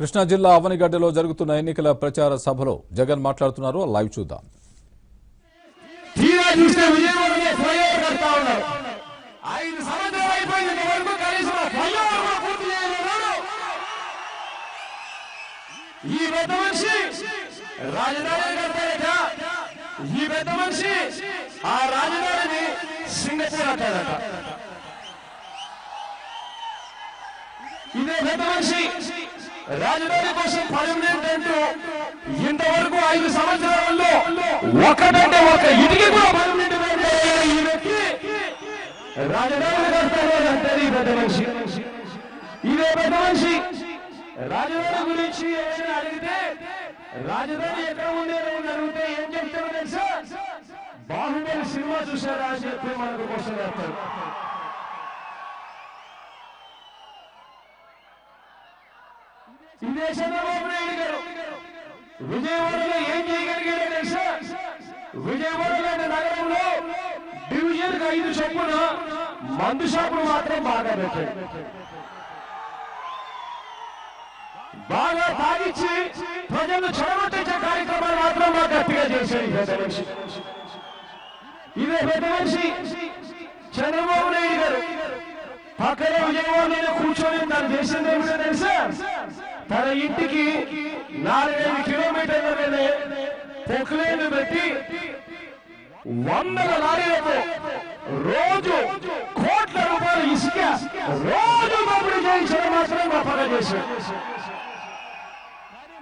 కృష్ణా జిల్లా అవనిగడ్డలో జరుగుతున్న ఎన్నికల ప్రచార సభలో జగన్ మాట్లాడుతున్నారు. లైవ్ చూద్దాం. రాజధాని కోసం పర్మనెంట్ అంటూ ఇంతవరకు 5 సంవత్సరాలలో ఒకటంటే ఒక ఇటుకి కూడా పర్మనెంట్ ఈ వ్యక్తి రాజధాని కడతాడు. ఈ పెద్ద మనిషి ఇదే పెద్ద మనిషి రాజధాని గురించి ఏమైనా అడిగితే రాజధాని ఎక్కడ ఉండేది అడిగితే ఏం చెప్తారో తెలుసా? బాహుబలి సినిమా చూసారా అని చెప్పి మనకు కోసం వేస్తారు. ఇదే చంద్రబాబు నాయుడు గారు విజయవాడలో ఏం చేయగలిగాడో తెలుసా? విజయవాడ లాంటి నగరంలో డివిజన్ 5 చొప్పున మందు షాపులు మాత్రం బాగా పెట్టాడు. బాగా తాగిచ్చి ప్రజలను చెడగొట్టించే కార్యక్రమాలు మాత్రం బాగా గట్టిగా చేశాడు ఈ పెద్ద మనిషి. ఇదే పెద్ద మనిషి చంద్రబాబు నాయుడు గారు పక్కన విజయవాడలో కూర్చొని తను చేసింది ఏమిటో తెలుసా? తన ఇంటికి 4-5 కిలోమీటర్ల మీద పొక్కులేలు పెట్టి 100 లారీలతో రోజు కోట్ల రూపాయలు ఇసుక రోజు పంపిణీ చేయించడం మాత్రం గొప్పగా చేశాడు.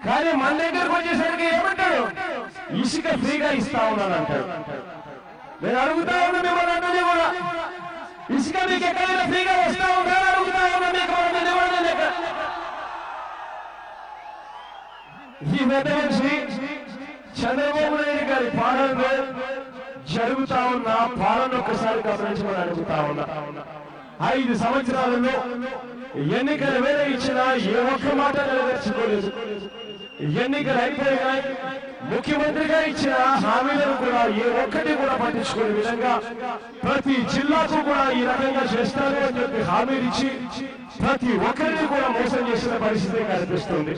కానీ మన దగ్గరకు వచ్చేసరికి ఏమంటాడు? ఇసుక ఫ్రీగా ఇస్తా ఉన్నాను అంటాడు. నేను అడుగుతా ఉన్నా మిమ్మల్ని అన్నది కూడా, ఇసుక మీకు ఎక్కడైనా ఫ్రీగా వస్తా ఉందా అడుగుతా ఉన్నా మీకు ఈ పెద్ద మనిషి చంద్రబాబు నాయుడు గారి పాలనలో జరుగుతా ఉన్న పాలన ఒక్కసారి గమనించమని అడుగుతా ఉన్నా. 5 సంవత్సరాలలో ఎన్నికల వేళ ఇచ్చిన ఏ ఒక్క మాట నెరవేర్చుకోలేదు. ఎన్నికలు అయిపోయినాయి, ముఖ్యమంత్రిగా ఇచ్చిన హామీలను కూడా ఏ ఒక్కటి కూడా పట్టించుకునే విధంగా ప్రతి జిల్లాకు కూడా ఈ రకంగా చేస్తారు అని చెప్పి హామీలు ఇచ్చి ప్రతి ఒక్కరిని కూడా మోసం చేసిన పరిస్థితి కనిపిస్తుంది.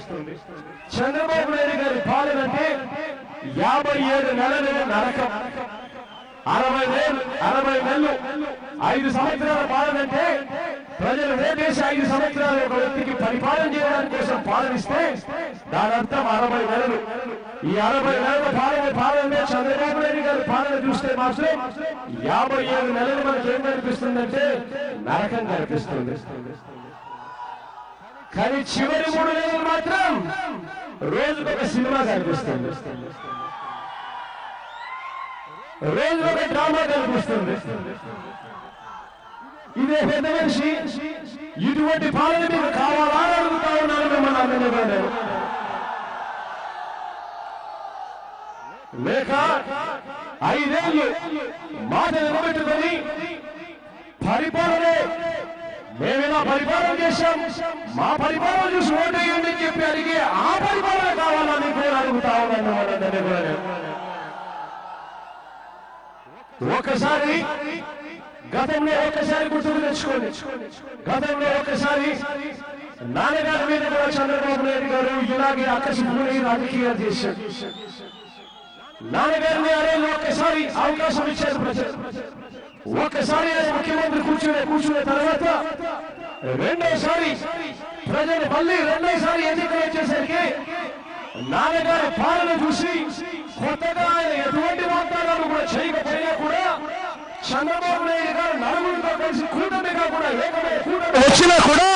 చంద్రబాబు నాయుడు గారి పాలన అంటే 57 నెలలు నరకం, 60 నెలలు 5 సంవత్సరాల పాలన అంటే ప్రజలు ఓటేసి 5 సంవత్సరాలు ఒక వ్యక్తికి పరిపాలన చేయడానికి కోసం పాలనిస్తే దాని అర్థం 60 నెలలు. ఈ 60 నెలల పాలనలో చంద్రబాబు నాయుడు గారి పాలన చూస్తే మాత్రం 57 నెలలు మనకి ఏం కనిపిస్తుందంటే నరకం కనిపిస్తుంది. కానీ చివరి 3 నెలలు మాత్రం రోజుకొక సినిమా కనిపిస్తుంది, రోజుకొక డ్రామా కనిపిస్తుంది. ఇదే పెద్ద మనిషి ఇటువంటి పాలన మీకు కావాలా అని అడుగుతా ఉన్నాను మిమ్మల్ని అందరినీ. లేక 5 ఏళ్ళు మాట నిలబెట్టుకొని పరిపాలనే మేమేలా పరిపాలన చేశాం, మా పరిపాలన చూసి ఓటేయండి అని చెప్పి అడిగి ఆ పరిపాలన కావాలని కూడా అడుగుతా ఉన్నాను వాళ్ళందరినీ కూడా. ఒకసారి గతంలో ఒకసారి గుర్తుకు తెచ్చుకోండి. గతంలో ఒకసారి నాన్నగారి మీద కూడా చంద్రబాబు నాయుడు గారు ఇలాగే ఆకర్షించుకుని రాజకీయాలు చేశారు. నాన్నగారిని అరేలో ఒకసారి అవకాశం ఇచ్చారు ప్రజలు. ఒకసారి ముఖ్యమంత్రి కూర్చునే తర్వాత రెండోసారి ప్రజలు మళ్ళీ రెండోసారి ఎన్నికలు వచ్చేసరికి నాన్నగారి పాలన చూసి కొత్తగా ఆయన ఎటువంటి వాగ్దానాలు కూడా చేయకపోయినా కూడా చంద్రబాబు నాయుడు గారు నలుగురితో కలిసి కూటమిగా కూడా ఏకమైన కూటమి వచ్చినా కూడా